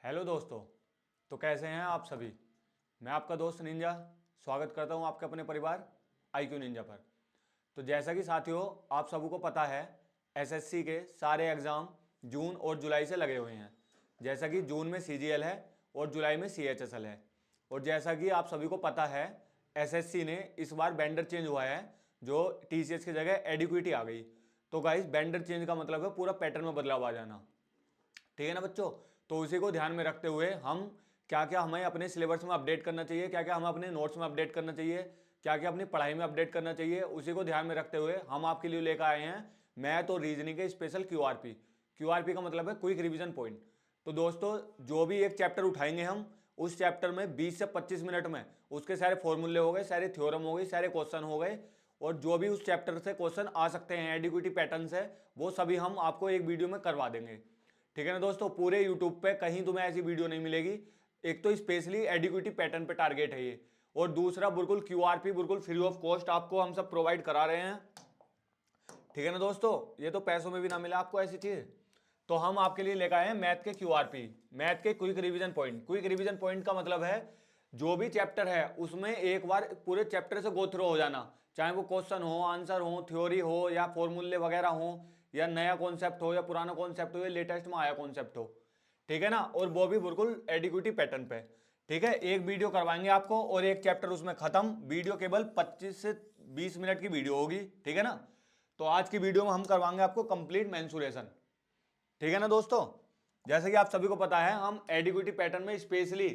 Hello दोस्तों। तो कैसे हैं आप सभी। मैं आपका दोस्त निंजा स्वागत करता हूं आपके अपने परिवार IQ निंजा पर। तो जैसा कि साथियों आप सबको को पता है, एसएससी के सारे एग्ज़ाम जून और जुलाई से लगे हुए हैं। जैसा कि जून में CGL है और जुलाई में CHSL है। और जैसा कि आप सभी को पता है, एसएससी ने इस बार बेंडर चेंज हुआ है, जो TCS की जगह एडिक्विटी आ गई। तो गाइस बेंडर चेंज का मतलब है पूरा पैटर्न में बदलाव आ जाना, ठीक है ना बच्चों। तो उसी को ध्यान में रखते हुए हम क्या क्या हमें अपने सिलेबस में अपडेट करना चाहिए, क्या क्या हमें अपने नोट्स में अपडेट करना चाहिए, क्या क्या अपनी पढ़ाई में अपडेट करना चाहिए, उसी को ध्यान में रखते हुए हम आपके लिए लेकर आए हैं मैथ और रीजनिंग के स्पेशल क्यूआरपी का मतलब है क्विक रिवीजन पॉइंट। तो दोस्तों जो भी एक चैप्टर उठाएंगे हम, उस चैप्टर में 20 से 25 मिनट में उसके सारे फॉर्मूले हो गए, सारे थ्योरम हो गए, सारे क्वेश्चन हो गए, और जो भी उस चैप्टर से क्वेश्चन आ सकते हैं एडिक्विटी पैटर्न से, वो सभी हम आपको एक वीडियो में करवा देंगे, ठीक है ना दोस्तों। पूरे यूट्यूब पे कहीं तुम्हें ऐसी वीडियो नहीं मिलेगी। एक तो स्पेशली एडिक्विटी पैटर्न पे टारगेट है ये, और दूसरा बिल्कुल क्यूआरपी बिल्कुल फ्री ऑफ कॉस्ट आपको हम सब प्रोवाइड करा रहे हैं, ठीक है ना दोस्तों। ये तो पैसों में भी ना मिला आपको ऐसी चीज। तो हम आपके लिए लेकर आए हैं मैथ के क्यूआरपी, मैथ के quick revision point. Quick revision point का मतलब है जो भी चैप्टर है उसमें एक बार पूरे चैप्टर से गो थ्रू हो जाना, चाहे वो क्वेश्चन हो, आंसर हो, थ्योरी हो, या फॉर्मूले वगैरह हो, या नया कॉन्सेप्ट हो, या पुराना कॉन्सेप्ट हो, या लेटेस्ट में आया कॉन्सेप्ट हो, ठीक है ना। और वो भी बिल्कुल एडिक्विटी पैटर्न पे, ठीक है। एक वीडियो करवाएंगे आपको और एक चैप्टर उसमें खत्म। वीडियो केवल 25 से 20 मिनट की वीडियो होगी, ठीक है ना। तो आज की वीडियो में हम करवाएंगे आपको कंप्लीट मेंसुरेशन, ठीक है ना दोस्तों। जैसे कि आप सभी को पता है, हम एडिक्विटी पैटर्न में स्पेशली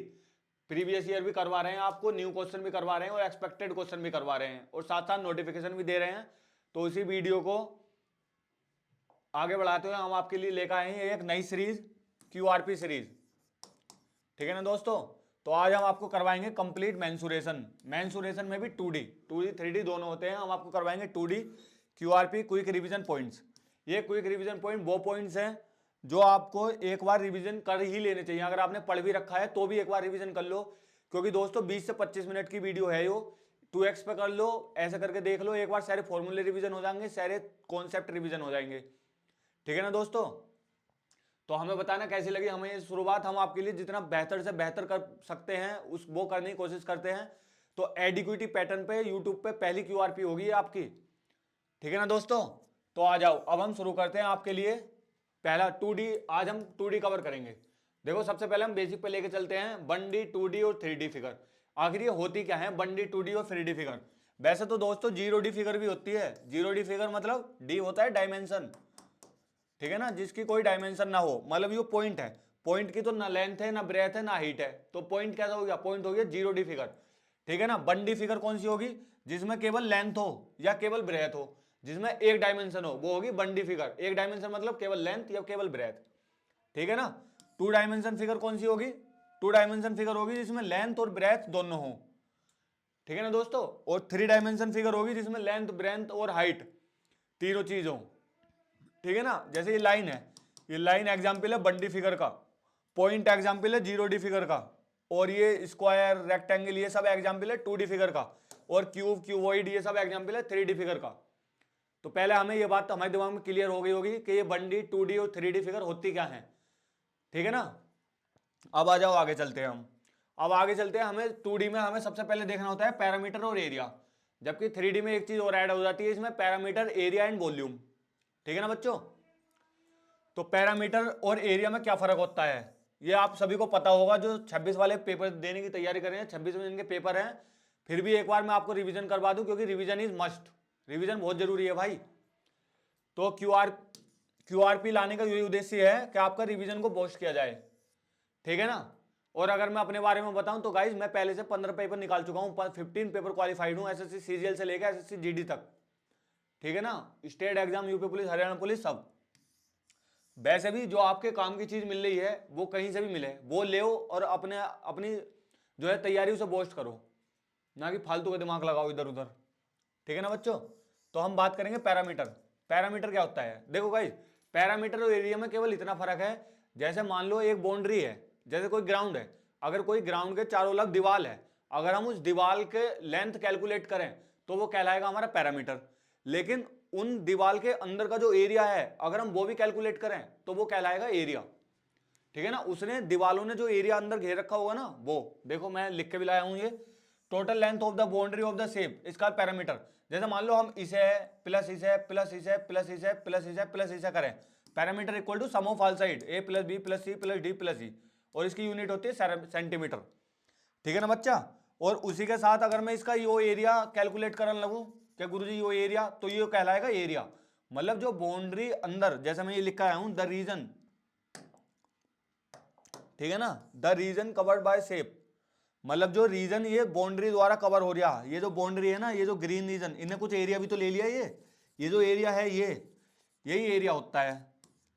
प्रीवियस ईयर भी करवा रहे हैं, आपको न्यू क्वेश्चन भी करवा रहे हैं और एक्सपेक्टेड क्वेश्चन भी करवा रहे हैं, और साथ साथ नोटिफिकेशन भी दे रहे हैं। तो इसी वीडियो को आगे बढ़ाते हुए हम आपके लिए लेकर आए हैं एक नई सीरीज, क्यूआरपी सीरीज, ठीक है ना दोस्तों। तो आज हम आपको करवाएंगे कंप्लीट मेंसुरेशन। मेंसुरेशन में भी 2D 3D दोनों होते हैं। हम आपको करवाएंगे 2D क्यूआरपी क्विक रिवीजन पॉइंट्स। ये क्विक रिवीजन पॉइंट वो पॉइंट्स हैं जो आपको एक बार रिवीजन कर ही लेने चाहिए। अगर आपने पढ़ भी रखा है तो भी एक बार रिवीजन कर लो, क्योंकि दोस्तों 20 से 25 मिनट की वीडियो है यो। 2x पे कर लो, ऐसे करके देख लो, एक बार सारे फॉर्मूले रिवीजन हो जाएंगे, सारे कॉन्सेप्ट रिवीजन हो जाएंगे, ठीक है ना दोस्तों। तो हमें बताना कैसी लगी हमें ये शुरुआत। हम आपके लिए जितना बेहतर से बेहतर कर सकते हैं उस वो करने की कोशिश करते हैं। तो एडिक्विटी पैटर्न पे यूट्यूब पे पहली क्यूआरपी होगी आपकी, ठीक है ना दोस्तों। तो आ जाओ अब हम शुरू करते हैं आपके लिए पहला 2D। आज हम 2D कवर करेंगे। देखो सबसे पहले हम बेसिक पे लेके चलते हैं 1D 2D और 3D फिगर। आखिर ये होती क्या है 1D 2D और 3D फिगर। वैसे तो दोस्तों 0D फिगर भी होती है। 0D फिगर मतलब D होता है डायमेंशन, ठीक है ना, जिसकी कोई डायमेंशन ना हो, मतलब ये पॉइंट है, पॉइंट की तो ना लेंथ है, ना ब्रेथ है, ना हाइट है। तो पॉइंट कैसा हो गया, पॉइंट हो गया 0D फिगर, ठीक है ना। 1D फिगर कौन सी होगी, जिसमें केवल लेंथ हो या केवल ब्रेथ हो, जिसमें एक डायमेंशन हो, वो होगी 1D फिगर। एक डायमेंशन मतलब केवल लेंथ या केवल ब्रेथ, ठीक है ना। 2 डायमेंशन फिगर कौन सी होगी, 2 डायमेंशन फिगर होगी जिसमें लेंथ और ब्रेथ दोनों हो, ठीक है ना दोस्तों। और 3 डायमेंशन फिगर होगी जिसमें लेंथ, ब्रेथ और हाइट तीनों चीज हो, ठीक है ना। जैसे ये लाइन है, ये लाइन एग्जाम्पल है 1D फिगर का, पॉइंट एग्जाम्पल है 0D फिगर का, और ये स्क्वायर, रेक्टेंगल, ये सब एग्जाम्पल है 2D फिगर का, और क्यूब, क्यूबॉइड, ये सब एग्जाम्पल है 3D फिगर का। तो पहले हमें ये बात तो हमारे दिमाग में क्लियर हो गई होगी कि ये 1D 2D और 3D फिगर होती क्या है, ठीक है ना। अब आ जाओ आगे चलते हैं हम। अब आगे चलते हैं, हमें 2D में हमें सबसे पहले देखना होता है पैरामीटर और एरिया, जबकि 3D में एक चीज और ऐड हो जाती है इसमें, पैरामीटर, एरिया एंड वॉल्यूम, ठीक है ना बच्चों। तो पैरामीटर और एरिया में क्या फर्क होता है ये आप सभी को पता होगा, जो 26 वाले पेपर देने की तैयारी कर रहे हैं, 26 में इनके पेपर हैं। फिर भी एक बार मैं आपको रिवीजन करवा दूं, क्योंकि रिवीजन इज मस्ट, रिवीजन बहुत जरूरी है भाई। तो क्यूआरपी लाने का यही उद्देश्य है कि आपका रिवीजन को बूस्ट किया जाए, ठीक है ना। और अगर मैं अपने बारे में बताऊं तो गाइज मैं पहले से 15 पेपर निकाल चुका हूं, 15 पेपर क्वालिफाइड हूं, एसएससी सीजीएल से लेकर एसएससी जीडी तक, ठीक है ना। State exam, UP police, Haryana police, सब। वैसे भी जो आपके काम की चीज मिल रही है वो कहीं से भी मिले वो ले और अपने अपनी जो है तैयारी उसे बूस्ट करो, ना कि फालतू का दिमाग लगाओ इधर उधर, ठीक है ना बच्चों। तो हम बात करेंगे पैरामीटर। पैरामीटर क्या होता है, देखो गाइस, पैरामीटर और एरिया में केवल इतना फर्क है, जैसे मान लो एक बाउंड्री है, जैसे कोई ग्राउंड है, अगर कोई ग्राउंड के चारों तरफ दीवार है, अगर हम उस दीवार के लेंथ कैलकुलेट करें तो वो कहलाएगा हमारा पैरामीटर। लेकिन उन दीवार के अंदर का जो एरिया है अगर हम वो भी कैलकुलेट करें तो वो कहलाएगा एरिया, ठीक है ना, उसने दीवालों ने जो एरिया अंदर घेर रखा होगा ना, वो देखो मैं लिख के भी लाया हूं, ये total length of the boundary of the shape, इसका पैरामीटर। जैसे मान लो हम इसे प्लस इसे प्लस इसे प्लस इसे प्लस इसे प्लस इसे करें, parameter equal to sum of all side A plus B plus C plus D plus E, और इसकी यूनिट होती है सेंटीमीटर। ठीक है ना बच्चा। और उसी के साथ अगर मैं इसका यो एरिया कैलकुलेट करने लगूं, क्या गुरुजी यो एरिया, तो ये कहलाएगा एरिया। मतलब जो बाउंड्री अंदर, जैसे मैं ये लिखा आया हूं द रीजन, ठीक है ना, the region covered by shape, मतलब जो रीजन ये बाउंड्री द्वारा कवर हो रहा, ये जो बाउंड्री है ना, ये जो ग्रीन रीजन, इन्हें कुछ एरिया भी तो ले लिया, ये जो एरिया है ये यही एरिया होता है।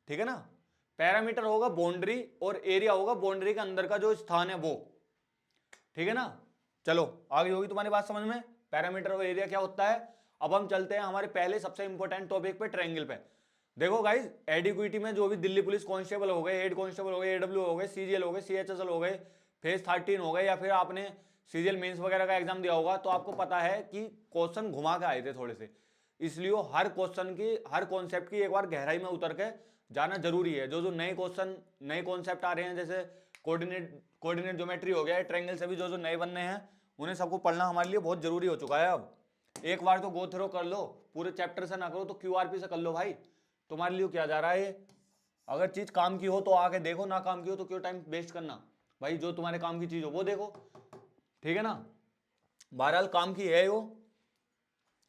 ठीक है ना, पैरामीटर होगा बाउंड्री और एरिया होगा बाउंड्री के अंदर का जो स्थान है वो। ठीक है ना, चलो आगे होगी तुम्हारी बात समझ में, पैरामीटर और एरिया क्या होता है। अब हम चलते हैं हमारे पहले सबसे इंपॉर्टेंट टॉपिक पे, ट्रायंगल पे। देखो गाइस, एडिक्विटी में जो भी दिल्ली पुलिस कांस्टेबल हो गए, हेड कांस्टेबल हो गए, एडब्ल्यू हो गए, सीजीएल हो गए, सीएचएसएल हो गए, फेज 13 हो गए, या फिर आपने सीजीएल मेंस वगैरह का एग्जाम दिया होगा, तो आपको पता है कि क्वेश्चन घुमा के आए थे थोड़े से, इसलिए हर क्वेश्चन की, हर कॉन्सेप्ट की एक बार गहराई में उतर के जाना जरूरी है। जो जो नए क्वेश्चन, नए कॉन्सेप्ट आ रहे हैं, जैसे कोऑर्डिनेट ज्योमेट्री हो गया है, ट्रायंगल से भी जो जो नए बनने हैं, उन्हें सबको पढ़ना हमारे लिए बहुत जरूरी हो चुका है। अब एक बार तो गो थ्रो कर लो, पूरे चैप्टर से ना करो तो क्यूआरपी से कर लो भाई, तुम्हारे लिए क्या जा रहा है ये। अगर चीज काम की हो तो आके देखो, ना काम की हो तो क्यों टाइम वेस्ट करना भाई, जो तुम्हारे काम की चीज हो वो देखो। ठीक है ना, बहरहाल काम की है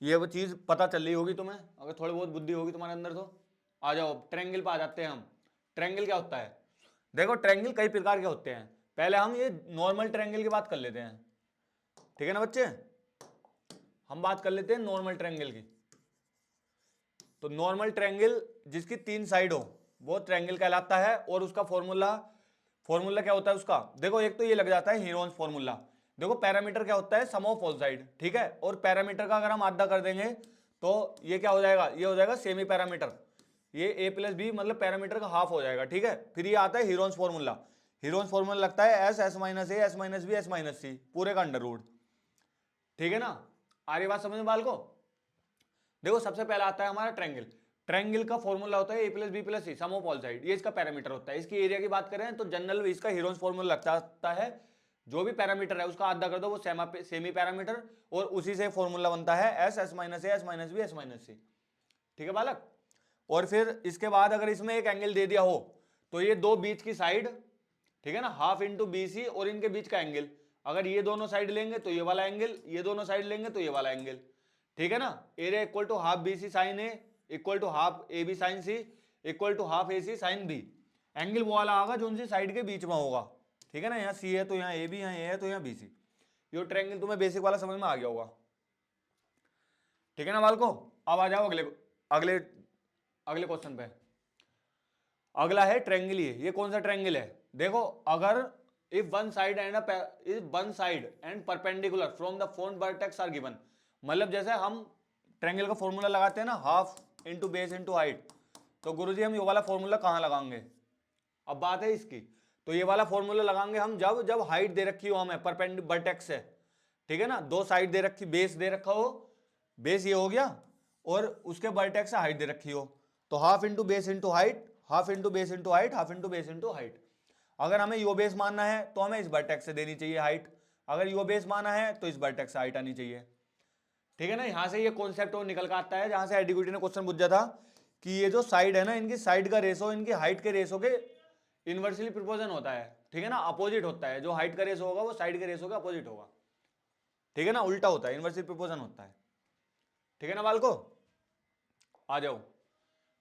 ये वो चीज पता चल रही होगी तुम्हें, अगर थोड़ी बहुत बुद्धि होगी तुम्हारे अंदर तो। आ जाओ ट्रायंगल पे आ जाते हैं हम। ट्रायंगल क्या होता है, देखो ट्रायंगल कई प्रकार के होते हैं। पहले हम ये नॉर्मल ट्रायंगल की बात कर लेते हैं। ठीक है ना बच्चे, हम बात कर लेते हैं नॉर्मल ट्रायंगल की। तो नॉर्मल ट्रायंगल जिसकी 3 साइड हो वो ट्रायंगल कहलाता है। और उसका फॉर्मूला क्या होता है उसका, देखो एक तो ये लग जाता है हीरोन्स फॉर्मूला। देखो पैरामीटर क्या होता है, सम ऑफ ऑल साइड। ठीक है, और पैरामीटर का अगर हम आधा कर देंगे तो ये क्या हो जाएगा, ये हो जाएगा सेमी पैरामीटर। ये ए प्लस बी मतलब पैरामीटर का हाफ हो जाएगा। ठीक है, फिर ये आता है हीरोन्स फॉर्मूला। हीरोन्स फॉर्मूला लगता है S, S minus A, S minus B, S minus C, पूरे का अंडर रूट। ठीक है ना, आ रही बात समझ में बाल को। देखो सबसे पहला आता है हमारा ट्रायंगल। ट्रायंगल का फॉर्मूला होता है A plus B plus C, sum of all side, ये इसका पैरामीटर होता है। इसकी एरिया की बात करें तो जनरल इसका हीरोन्स फॉर्मूला लगता है, जो भी पैरामीटर है उसका आधा कर दो वो सेमी पैरामीटर, और उसी से फॉर्मूला बनता है S, S minus A, S minus B, S minus C. ठीक है बालक, और फिर इसके बाद अगर इसमें एक एंगल दे दिया हो तो ये दो बीच की साइड, ठीक है ना, हाफ इंटू बी सी, और इनके बीच का एंगल, अगर ये दोनों साइड लेंगे तो ये वाला एंगल, ये दोनों साइड लेंगे तो ये वाला एंगल। ठीक है ना, area equal to half B C sine A equal to half A B sine C equal to half A C sine B. Angle वो वाला होगा जो उनसे साइड के बीच में होगा। ठीक है ना, यहाँ सी है तो यहाँ ए बी, यहाँ ए है तो यहाँ बी सी। ये ट्रायंगल तुम्हें बेसिक वाला समझ में आ गया होगा। ठीक है ना बाल को, अब आ जाओ अगले अगले अगले क्वेश्चन पे। अगला है ट्रायंगल। ये कौन सा ट्रायंगल है, देखो अगर if one side and perpendicular from the front vertex are given, मतलब जैसे हम ट्रायंगल का फॉर्मूला लगाते हैं ना, half into base into height, तो गुरुजी हम ये वाला फॉर्मूला कहाँ लगाएंगे। अब बात है इसकी, तो ये वाला फॉर्मूला लगाएंगे हम जब जब हाइट दे रखी हो हमें परपेंडिकुलर वर्टेक्स से। ठीक है ना, दो साइड दे रखी, बेस दे रखा हो, बेस ये हो गया, और उसके वर्टेक्स से हाइट दे रखी हो, तो half into base into height, half into base into height, half into base into height. अगर हमें यो बेस मानना है तो हमें इस वर्टेक्स से देनी चाहिए हाइट, अगर यो बेस माना है तो इस वर्टेक्स से हाइट आनी चाहिए। ठीक है ना, यहां से ये कॉन्सेप्ट निकल कर आता है जहां से एडीक्यूटी ने क्वेश्चन पूछा था कि ये जो साइड है ना, इनकी साइड का रेशो इनकी हाइट के रेशो के इनवर्सली प्रोपोर्शन होता है। ठीक है ना, अपोजिट होता है, जो हाइट का रेशो होगा वो साइड के रेशो के अपोजिट होगा। ठीक है ना, उल्टा होता है, इनवर्सली प्रोपोर्शन होता है। ठीक है ना बाल को, आ जाओ,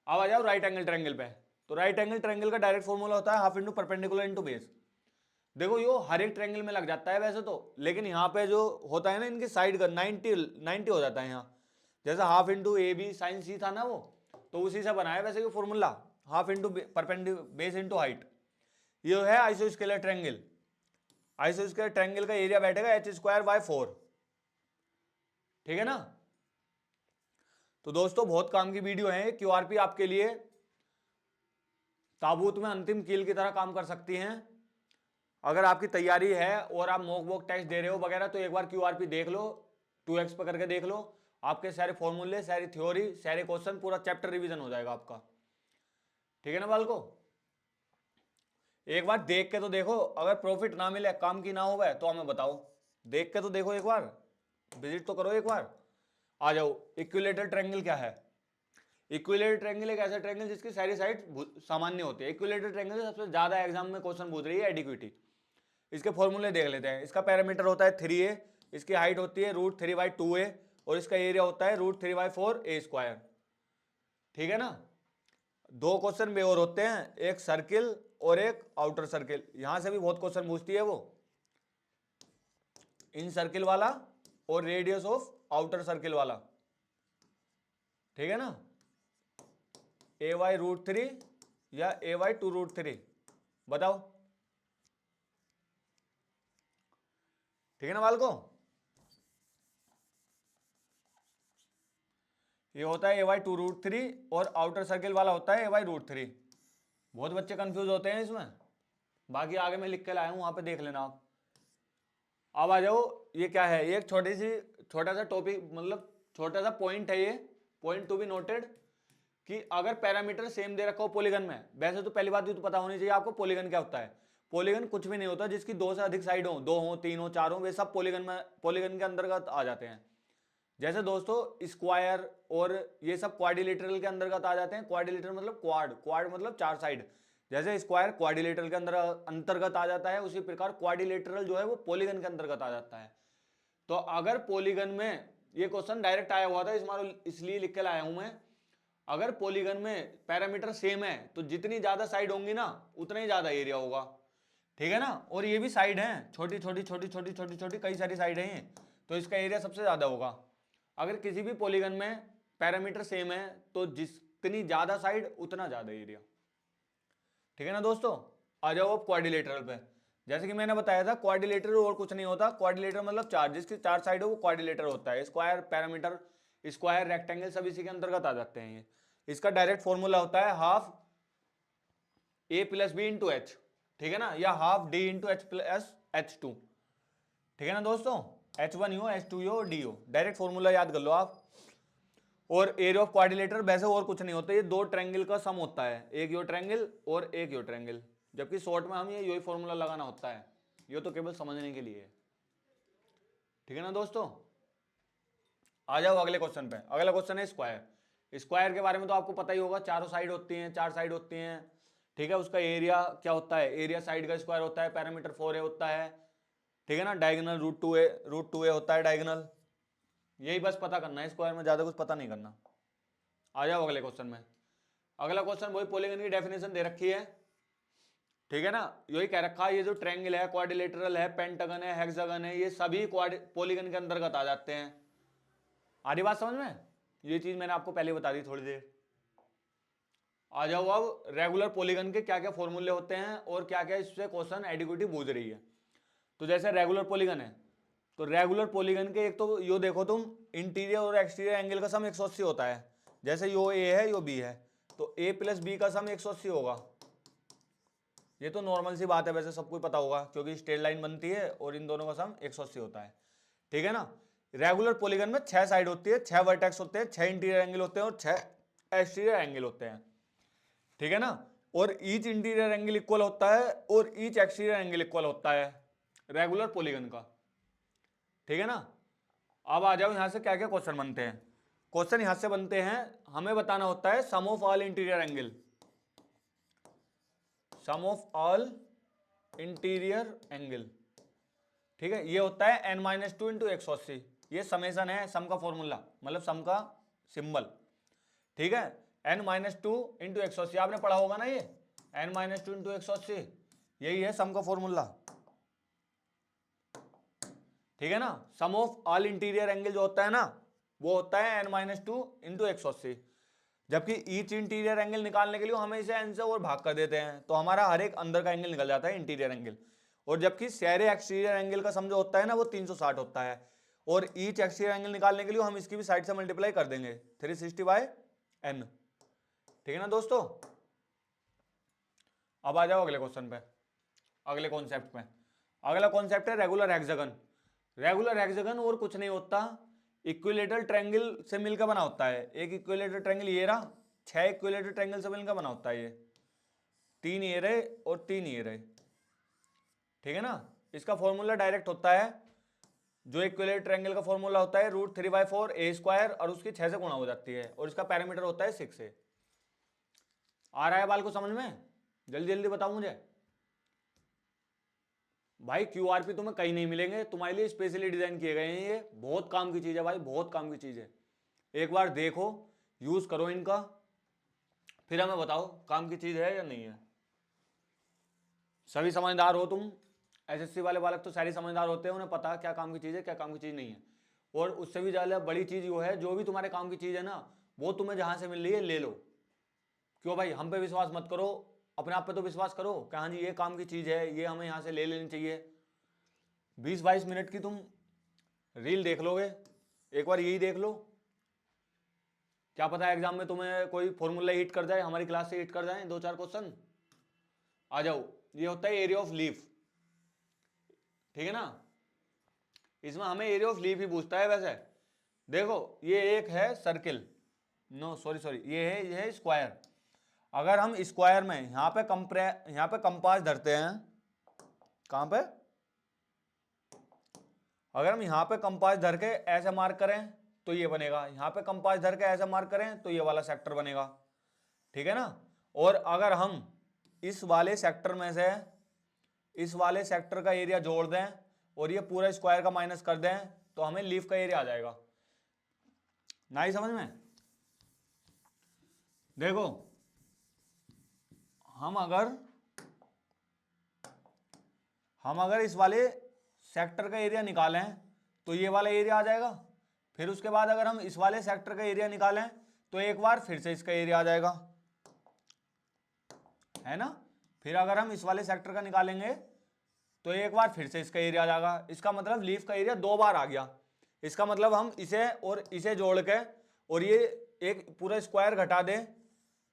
अब आ जाओ राइट एंगल ट्रायंगल पे। तो राइट एंगल ट्रायंगल का डायरेक्ट फॉर्मूला होता है half into perpendicular into base. देखो यो हर एक ट्रायंगल में लग जाता है वैसे तो, लेकिन यहाँ पे जो होता है ना, इनकी साइड का 90 हो जाता है यहाँ। जैसे हाफ इंटू ए बी साइन सी था ना वो, तो उसी से बनाया वैसे ये formula, half into base into height. ये है आइसोस्केलर ट्रायंगल। आइसोस्केलर ट्रायंगल का एरिया बैठेगा h²/4। ठीक है ना, तो दोस्तों बहुत काम की वीडियो है, क्यूआरपी आपके लिए ताबूत में अंतिम कील की तरह काम कर सकती हैं। अगर आपकी तैयारी है और आप मॉक टेस्ट दे रहे हो वगैरह, तो एक बार क्यूआरपी देख लो, 2x पे करके देख लो, आपके सारे फॉर्मूले, सारी थ्योरी, सारे क्वेश्चन, पूरा चैप्टर रिवीजन हो जाएगा आपका। ठीक है ना बाल को, एक बार देख के तो देखो, अगर प्रॉफिट ना मिले, काम की ना हो गए तो हमें बताओ, देख के तो देखो, एक बार विजिट तो करो एक बार। आ जाओ, इक्विलेटरल ट्रायंगल क्या है? इक्विलेटरल ट्रायंगल एक ऐसा ट्रायंगल जिसकी सारी साइड सामान्य होती है। इक्विलेटरल ट्रायंगल से सबसे ज्यादा एग्जाम में क्वेश्चन पूछ रही है एडिक्विटी। इसके फॉर्मूले देख लेते हैं। इसका पैरामीटर होता है 3a, इसकी हाइट होती है √3/2a, और इसका एरिया होता है √3/4a²। ठीक है ना। दो क्वेश्चन में और होते हैं, एक सर्किल और एक आउटर सर्किल। यहां से भी बहुत क्वेश्चन पूछती है वो, इन सर्किल वाला और रेडियस ऑफ आउटर सर्किल वाला। ठीक है ना, a/√3 या a/2√3, बताओ। ठीक है ना बाल को, ये होता है a/2√3 और आउटर सर्किल वाला होता है a/√3। बहुत बच्चे कंफ्यूज होते हैं इसमें, बाकी आगे मैं लिख के लाया हूं, वहां पे देख लेना आप। अब आ जाओ, ये क्या है? एक छोटा सा टॉपिक, मतलब छोटा सा पॉइंट है ये, पॉइंट टू बी नोटेड, कि अगर पैरामीटर सेम दे रखा हो पॉलीगन में, वैसे तो पहली बात ये तो पता होनी चाहिए आपको पॉलीगन क्या होता है। पॉलीगन कुछ भी नहीं होता जिसकी दो से अधिक साइड हो, दो हो, तीन हो, चार हो, वे सब पॉलीगन में, पॉलीगन के अंतर्गत आ जाते हैं। जैसे दोस्तों स्क्वायर और ये सब क्वाड्रिलेटरल के अंतर्गत आ जाते हैं। क्वाड्रिलेटरल मतलब क्वाड, क्वाड मतलब चार साइड। जैसे स्क्वायर क्वाड्रिलेटरल के अंतर्गत आ जाता है, उसी प्रकार क्वाड्रिलेटरल जो है वो पॉलीगन के अंतर्गत आ जाता है। तो अगर पॉलीगन में, ये क्वेश्चन डायरेक्ट आया हुआ था, इसलिए लिख के लाया हूं मैं, अगर पॉलीगन में पैरामीटर सेम है तो जितनी ज्यादा साइड होंगी ना, उतना ही ज्यादा एरिया होगा। ठीक है ना। और ये भी साइड है, छोटी छोटी छोटी छोटी छोटी छोटी कई सारी साइड है, तो इसका एरिया सबसे ज्यादा होगा। अगर किसी भी पॉलीगन में पैरामीटर सेम है तो जितनी ज्यादा साइड उतना ज्यादा एरिया। ठीक है ना दोस्तों। आ जाओ अब क्वाड्रिलेटरल पे। जैसे कि मैंने बताया था, क्वाड्रिलेटरल और कुछ नहीं होता। क्वाड्रिलेटरल मतलब चार, जिसकी चार साइड हो वो क्वाड्रिलेटरल होता है। स्क्वायर, पैरामीटर, स्क्वायर, रेक्टेंगल सब इसी के अंतर्गत आ जाते हैं। ये इसका डायरेक्ट फॉर्मूला होता है हाफ a + b × h। ठीक है ना, या हाफ d × h + h2। ठीक है ना दोस्तों, h1 हो, h2 हो, d हो। डायरेक्ट फॉर्मूला याद कर लो आप। और एरिया ऑफ क्वाड्रिलेटर वैसे और कुछ नहीं होता, ये दो ट्रायंगल का सम होता है, एक यो ट्रायंगल और एक यो ट्रायंगल। जबकि शॉर्ट में हम ये फॉर्मूला लगाना होता है, ये तो केवल समझने के लिए है। ठीक है ना दोस्तों। आ जाओ अगले क्वेश्चन पे। अगला क्वेश्चन है स्क्वायर। स्क्वायर के बारे में तो आपको पता ही होगा, चारों साइड होती हैं, चार साइड होती हैं। ठीक है, उसका एरिया क्या होता है? एरिया साइड का स्क्वायर होता है, पैरामीटर 4a होता है। ठीक है ना, डायगोनल √2a होता है डायगोनल। यही बस पता करना है, स्क्वायर में ज्यादा कुछ पता नहीं करना। आ जाओ अगले क्वेश्चन में। अगला क्वेश्चन वही पॉलीगन की डेफिनेशन दे रखी है। ठीक है ना, यही कह रखा है, ये जो ट्रायंगल है, क्वाड्रिलेटरल है, पेंटागन है, हेक्सागन है, ये सभी पॉलीगन के अंतर्गत आ जाते हैं। आ रही बात समझ में? ये चीज मैंने आपको पहले बता दी थोड़ी देर। आ जाओ अब रेगुलर पॉलीगन के क्या क्या फॉर्मूले होते हैं और क्या क्या इससे क्वेश्चन एडिक्विटी पूछ रही है। तो जैसे रेगुलर पॉलीगन है, तो रेगुलर पॉलीगन के एक तो यो देखो तुम, इंटीरियर और एक्सटीरियर एंगल का सम 180 होता है। जैसे यो ए है, यो बी है, तो a + b का सम 180 होगा। ये तो नॉर्मल सी बात है, वैसे सबको पता होगा, क्योंकि स्ट्रेट लाइन बनती है और इन दोनों का सम 180 होता है। ठीक है ना। रेगुलर पॉलीगन में 6 साइड होती है, 6 वर्टेक्स होते हैं, 6 इंटीरियर एंगल होते हैं और 6 एक्सटीरियर एंगल होते हैं। ठीक है ना। और ईच इंटीरियर एंगल इक्वल होता है और ईच एक्सटीरियर एंगल इक्वल होता है रेगुलर पॉलीगन का। ठीक है ना। अब आ जाओ यहां से क्या क्या क्वेश्चन बनते हैं। क्वेश्चन यहां से बनते हैं, हमें बताना होता है sum of all interior angle, sum of all interior angle. ठीक है, ये होता है n-2 × 180। ये समेशन है, सम का फॉर्मूला, मतलब सम का सिंबल। ठीक है, n-2 × 180 आपने पढ़ा होगा ना, ये n-2 × 180 यही है सम का फॉर्मूला। ठीक है ना। सम ऑफ ऑल इंटीरियर एंगल जो होता है ना, वो होता है n-2 × 180। जबकि ईच इंटीरियर एंगल निकालने के लिए हमें इसे n से और भाग कर देते हैं, तो हमारा हर एक अंदर का एंगल निकल जाता है, इंटीरियर एंगल। और जबकि सारे एक्सटीरियर एंगल का सम जो होता है ना, वो 360 होता है। और ईच एक्सटीरियर एंगल निकालने के लिए हम इसकी भी साइड से मल्टीप्लाई कर देंगे, 360/n। ठीक है ना दोस्तों। अब आ जाओ अगले क्वेश्चन पे, अगले कॉन्सेप्ट में। अगला कॉन्सेप्ट है रेगुलर हेक्सागन। रेगुलर हेक्सागन और कुछ नहीं होता, इक्विलेटरल ट्रायंगल से मिलकर बना होता है। एक इक्विलेटरल ट्रायंगल ये रहा, 6 इक्विलेटरल ट्रायंगल से मिलकर बना होता है ये। 3 ये रहे और 3 ये रहे, ठीक है ना। इसका फॉर्मूला डायरेक्ट होता है, जो इक्विलेटरल ट्रायंगल का फॉर्मूला होता है √3/4 a स्क्वायर, और उसकी 6 से गुणा हो जाती है, और इसका पैरामीटर होता है 6 a। आ रहा है बाल को समझ में? जल्दी जल्दी बताओ मुझे भाई। QRP तुम्हें कहीं नहीं मिलेंगे, तुम्हारे लिए स्पेशली डिजाइन किए गए हैं, ये बहुत काम की चीज है भाई, बहुत काम की चीज है। एक बार देखो, यूज करो इनका, फिर हमें बताओ काम की चीज है या नहीं है। सभी समझदार हो तुम, SSC वाले बालक तो सारे समझदार होते हैं, उन्हें पता क्या काम की चीज है क्या काम की चीज नहीं है। और उससे भी ज्यादा बड़ी चीज वो है, जो भी तुम्हारे काम की चीज है ना, वो तुम्हें जहां से मिल रही है ले लो। क्यों भाई, हम पे विश्वास मत करो, अपने आप पे तो विश्वास करो कि हाँ जी ये काम की चीज है, ये हमें यहाँ से ले लेनी चाहिए। 20-22 मिनट की तुम रील देख लोगे, एक बार यही देख लो, क्या पता है एग्जाम में तुम्हें कोई फॉर्मूला हिट कर जाए, हमारी क्लास से हिट कर जाए 2-4 क्वेश्चन। आ जाओ, ये होता है एरिया ऑफ लीफ, ठीक है ना। इसमें हमें एरिया ऑफ लीफ ही पूछता है वैसे। देखो ये एक है सर्किल, नो सॉरी ये है स्क्वायर। अगर हम स्क्वायर में यहाँ पे कंपास धरते हैं, कहां पे, अगर हम यहाँ पे कंपास धर के ऐसे मार्क करें तो ये बनेगा, यहाँ पे कंपास धर के ऐसे मार्क करें तो ये वाला सेक्टर बनेगा, ठीक है ना। और अगर हम इस वाले सेक्टर में से इस वाले सेक्टर का एरिया जोड़ दें और ये पूरा स्क्वायर का माइनस कर दें तो हमें लीफ का एरिया आ जाएगा। ना ही समझ में? देखो हम अगर इस वाले सेक्टर का एरिया निकालें तो ये वाला एरिया आ जाएगा। फिर उसके बाद अगर हम इस वाले सेक्टर का एरिया निकालें तो एक बार फिर से इसका एरिया आ जाएगा, है ना। फिर अगर हम इस वाले सेक्टर का निकालेंगे तो एक बार फिर से इसका एरिया आ जाएगा। इसका मतलब लीफ का एरिया 2 बार आ गया। इसका मतलब हम इसे और इसे जोड़ के और ये एक पूरा स्क्वायर घटा दें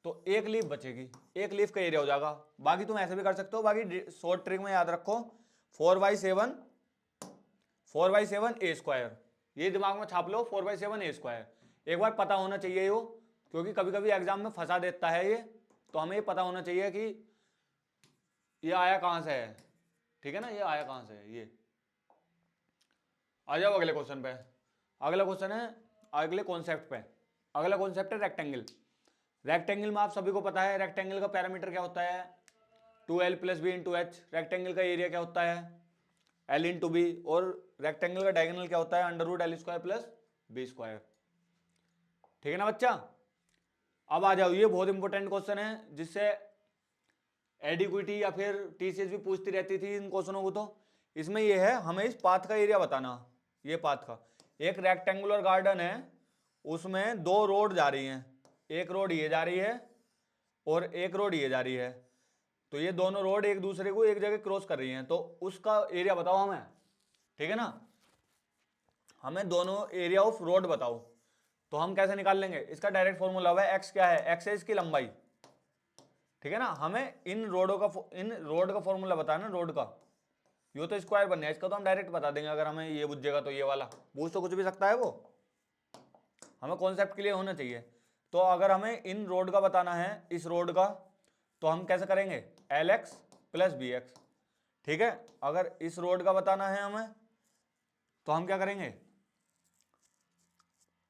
तो एक लीफ बचेगी, एक लीफ का एरिया हो जाएगा। बाकी तुम ऐसे भी कर सकते हो, बाकी शॉर्ट ट्रिक में याद रखो 4/7 a स्क्वायर, ये दिमाग में छाप लो, 4/7 a स्क्वायर। एक बार पता होना चाहिए हो, क्योंकि कभी कभी एग्जाम में फंसा देता है ये, तो हमें ये पता होना चाहिए कि ये आया कहां से है, ठीक है ना, ये आया कहां से है। ये आ जाओ अगले क्वेश्चन पे। अगला क्वेश्चन है अगले कॉन्सेप्ट पे। अगला कॉन्सेप्ट है रेक्टेंगल। रेक्टेंगल में आप सभी को पता है रेक्टेंगल का पैरामीटर क्या होता है, 2l + b × h। रेक्टेंगल का एरिया क्या होता है, l × b। और रेक्टेंगल का डायगोनल क्या होता है, √l² + b², ठीक है ना बच्चा। अब आ जाओ, ये बहुत इंपॉर्टेंट क्वेश्चन है, जिससे एडिक्विटी या फिर TCS भी पूछती रहती थी इन क्वेश्चनों को। तो इसमें ये है, हमें इस पाथ का एरिया बताना। ये पाथ का, एक रेक्टेंगुलर गार्डन है, उसमें 2 रोड जा रही हैं, एक रोड ये जा रही है और एक रोड ये जा रही है। तो ये दोनों रोड एक दूसरे को एक जगह क्रॉस कर रही हैं, तो उसका एरिया बताओ हमें, ठीक है ना। हमें दोनों एरिया ऑफ रोड बताओ। तो हम कैसे निकाल लेंगे, इसका डायरेक्ट फॉर्मूला है, एक्स क्या है, एक्स है इसकी लंबाई, ठीक है ना। हमें इन रोड का फॉर्मूला बताना, रोड का। यो तो स्क्वायर बन गया, इसका तो हम डायरेक्ट बता देंगे, अगर हमें ये बुझेगा तो ये वाला पूछ तो कुछ भी सकता है वो, हमें कॉन्सेप्ट क्लियर होना चाहिए। तो अगर हमें इन रोड का बताना है, इस रोड का, तो हम कैसे करेंगे, LX + BX, ठीक है। अगर इस रोड का बताना है हमें तो हम क्या करेंगे,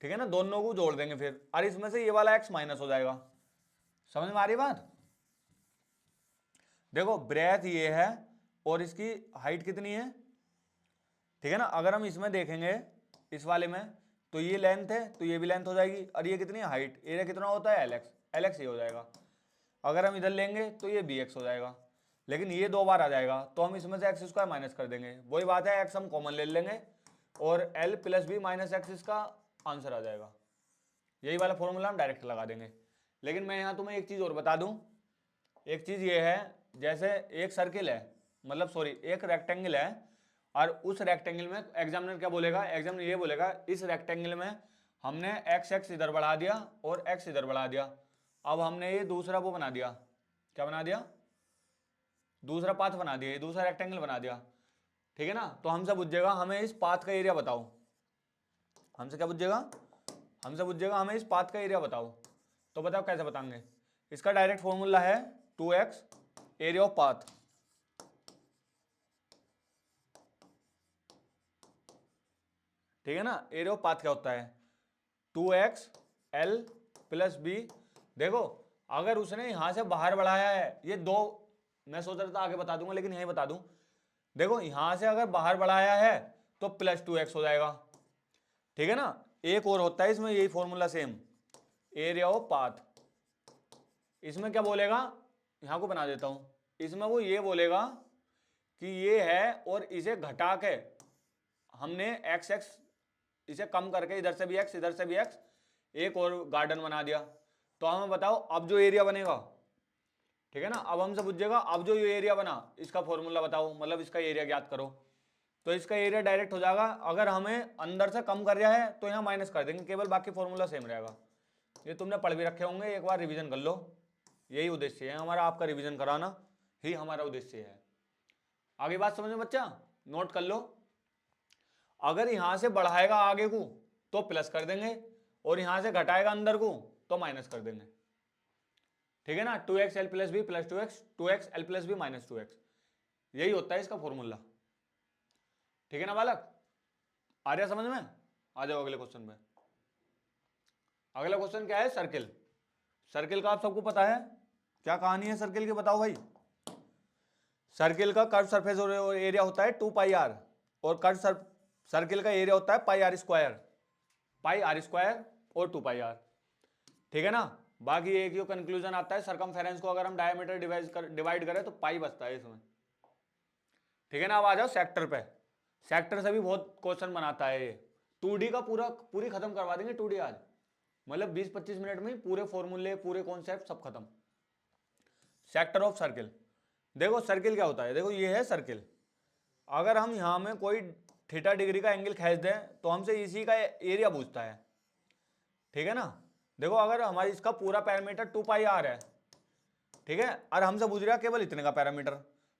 ठीक है ना, दोनों को जोड़ देंगे फिर, और इसमें से ये वाला x माइनस हो जाएगा। समझ में आ रही बात? देखो ब्रेथ ये है और इसकी हाइट कितनी है, ठीक है ना। अगर हम इसमें देखेंगे, इस वाले में, तो ये लेंथ है तो ये भी लेंथ हो जाएगी, और ये कितनी है हाइट, एरिया कितना होता है LX ये हो जाएगा। अगर हम इधर लेंगे तो ये BX हो जाएगा, लेकिन ये 2 बार आ जाएगा तो हम इसमें से x² माइनस कर देंगे। वही बात है, x हम कॉमन ले लेंगे और l + b - x इसका आंसर आ जाएगा। यही वाला फॉर्मूला हम डायरेक्ट लगा देंगे। लेकिन मैं यहाँ तुम्हें एक चीज़ और बता दूँ, एक चीज़ ये है, जैसे एक सर्किल है, मतलब सॉरी एक रेक्टेंगल है, और उस रेक्टेंगल में एग्जामिनर क्या बोलेगा, एग्जामिनर ये बोलेगा इस रेक्टेंगल में हमने x इधर बढ़ा दिया और x इधर बढ़ा दिया। अब हमने ये दूसरा वो बना दिया, क्या बना दिया, दूसरा पाथ बना दिया, ये दूसरा रेक्टेंगल बना दिया, ठीक है ना। तो हमसे पूछेगा हमें इस पाथ का एरिया बताओ, हमसे क्या पूछेगा, हमसे पूछेगा हमें इस पाथ का एरिया बताओ। तो बताओ कैसे बताएंगे, इसका डायरेक्ट फॉर्मूला है 2x एरिया ऑफ पाथ, ठीक है ना। एरिया ऑफ पाथ क्या होता है, 2xl प्लस बी। देखो अगर उसने यहां से बाहर बढ़ाया है, ये दो, मैं सोच रहा था आगे बता दूंगा लेकिन यहीं बता दूं। देखो यहां से अगर बाहर बढ़ाया है तो प्लस 2x हो जाएगा, ठीक है ना। एक और होता है इसमें, यही formula same, area of path. इसमें क्या बोलेगा, यहां को बना देता हूं, इसमें वो ये बोलेगा कि ये है और इसे घटा के हमने एक्स एक्स इसे कम करके इधर से भी एक्स इधर से भी एक्स एक और गार्डन बना दिया। तो हमें बताओ अब जो एरिया बनेगा, ठीक है ना। अब हमसे पूछेगा अब जो ये एरिया बना इसका फॉर्मूला बताओ, मतलब इसका एरिया ज्ञात करो। तो इसका एरिया डायरेक्ट हो जाएगा, अगर हमें अंदर से कम कर दिया है तो यहाँ माइनस कर देंगे केवल, बाकी फॉर्मूला सेम रहेगा। ये तुमने पढ़ भी रखे होंगे, एक बार रिवीजन कर लो। यही उद्देश्य है हमारा, आपका रिवीजन कराना ही हमारा उद्देश्य है। आगे बात समझ में बच्चा, नोट कर लो। अगर यहां से बढ़ाएगा आगे को तो प्लस कर देंगे, और यहां से घटाएगा अंदर को तो माइनस कर देंगे, ठीक है ना। 2xl plus B plus 2xl plus B minus 2x, यही होता है इसका फॉर्मूला, ठीक है ना बालक। आ रहा समझ में, आ जाओ अगले क्वेश्चन पे। अगला क्वेश्चन क्या है, सर्किल। सर्किल का आप सबको पता है, क्या कहानी है सर्किल की, बताओ भाई। सर्किल का कर्व सरफेस और एरिया होता है 2πr, और कर्व सर्किल का एरिया होता है πr स्क्वायर और 2πr, ठीक है ना। बाकी एक ही कंक्लूजन आता है, सरकमफेरेंस को अगर हम डायमीटर डिवाइड करें तो पाई बचता है इसमें, ठीक है ना। अब आ जाओ सेक्टर पे। सेक्टर से भी बहुत क्वेश्चन बनाता है ये, 2D का पूरी खत्म करवा देंगे 2D आज, मतलब 20-25 मिनट में पूरे फॉर्मूले पूरे कॉन्सेप्ट सब खत्म। सेक्टर ऑफ सर्किल, देखो सर्किल क्या होता है, देखो ये है सर्किल। अगर हम यहां में कोई थीटा डिग्री का एंगल खींच दें तो हमसे इसी का एरिया पूछता है, ठीक है ना। देखो अगर हमारी इसका पूरा पैरामीटर 2πr है, ठीक है, और हमसे पूछ रहा केवल इतने का पैरामीटर,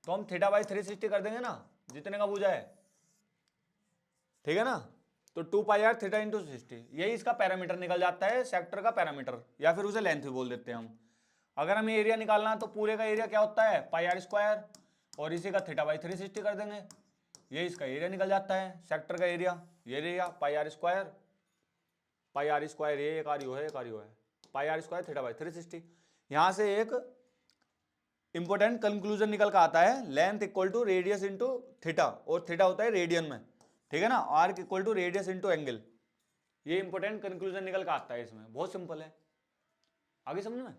तो हम थीटा बाई 360 कर देंगे ना, जितने का पूछा है, ठीक है ना। तो 2πr थीटा इंटू 60, यही इसका पैरामीटर निकल जाता है, सेक्टर का पैरामीटर, या फिर उसे लेंथ भी बोल देते हैं हम। अगर हमें एरिया निकालना है तो पूरे का एरिया क्या होता है πr स्क्वायर, और इसी का थीटा बाई 360 कर देंगे, ये इसका एरिया निकल जाता है सेक्टर का एरिया, ये एरिया πr स्क्वायर ये एक आरियो है πr स्क्वायर थीटा बाई 360। यहां से एक इंपॉर्टेंट कंक्लूजन निकल कर आता है, length equal to radius into theta, और थीटा होता है रेडियन में, ठीक है ना। Arc equal to radius into angle, ये इंपॉर्टेंट कंक्लूजन निकल कर आता है इसमें, बहुत सिंपल है। आगे समझ में,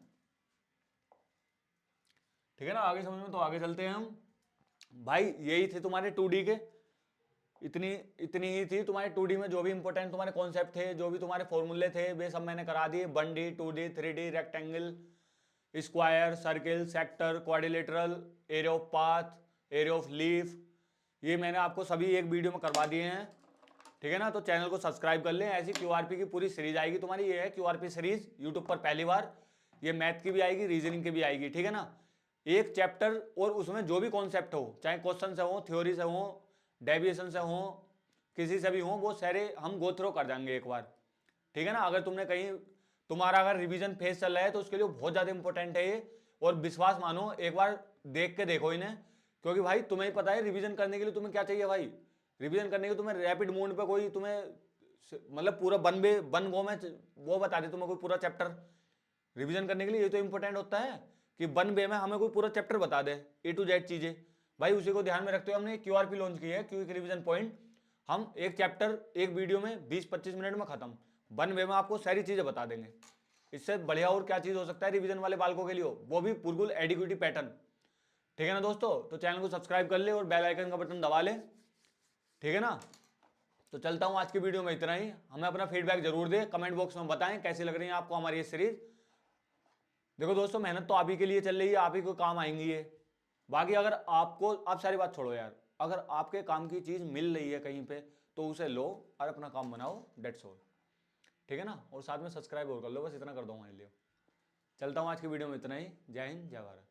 ठीक है ना। आगे समझ में, तो आगे चलते हैं हम भाई। यही थे तुम्हारे 2D के, इतनी ही थी तुम्हारे 2D में, जो भी इंपॉर्टेंट तुम्हारे कॉन्सेप्ट थे, जो भी तुम्हारे फॉर्मूले थे वे सब मैंने करा दिए। 1D 2D 3D, rectangle, square, circle, sector, quadrilateral, area of path, area of leaf, ये मैंने आपको सभी एक वीडियो में करवा दिए हैं, ठीक है ना। तो चैनल को सब्सक्राइब कर लें, ऐसी QRP की पूरी सीरीज आएगी तुम्हारी, ये है QRP सीरीज यूट्यूब पर पहली बार, ये मैथ की भी आएगी, रीजनिंग की भी आएगी, ठीक है ना। एक चैप्टर और उसमें जो भी कॉन्सेप्ट हो, चाहे क्वेश्चन से हो, थ्योरी से हो, डेविएशन से हो, किसी से भी हो, वो सारे हम गो थ्रो कर जाएंगे एक बार, ठीक है ना। अगर तुमने कहीं तुम्हारा अगर रिवीजन फेज चल रहा है तो उसके लिए बहुत ज्यादा इंपॉर्टेंट है ये, और विश्वास मानो एक बार देख के देखो इन्हें, क्योंकि भाई तुम्हें ही पता है रिवीजन करने के लिए तुम्हें क्या चाहिए भाई। रिवीजन करने के तुम्हें रैपिड मोड पे कोई तुम्हें मतलब पूरा वन गो में वो बता दे तुम्हें कोई पूरा चैप्टर, रिवीजन करने के लिए ये तो इंपॉर्टेंट होता है कि वन वे में हमें कोई पूरा चैप्टर बता दे A to Z चीजें। भाई उसी को ध्यान में रखते हुए हमने QRP लॉन्च की है, क्विक रिवीजन पॉइंट। हम एक चैप्टर एक वीडियो में 20-25 मिनट में खत्म, वन वे में आपको सारी चीजें बता देंगे। इससे बढ़िया और क्या चीज हो सकता है रिवीजन वाले बालकों के लिए, वो भी बिल्कुल एडिक्यूटिव पैटर्न, ठीक है ना दोस्तों। तो चैनल को सब्सक्राइब कर ले और बेल आइकन का बटन दबा ले, ठीक है ना। तो चलता हूं, आज की वीडियो में इतना ही। हमें अपना फीडबैक जरूर दे, कमेंट बॉक्स में बताएं कैसी लग रही है आपको हमारी ये सीरीज। देखो दोस्तों, मेहनत तो आप ही के लिए चल रही है, आप ही को काम आएंगी ये। बाकी अगर आपको, आप सारी बात छोड़ो यार, अगर आपके काम की चीज मिल रही है कहीं पे तो उसे लो और अपना काम बनाओ, डेट्स ऑल, ठीक है ना। और साथ में सब्सक्राइब और कर लो, बस इतना कर दो हमारे लिए। चलता हूँ, आज की वीडियो में इतना ही। जय हिंद, जय भारत।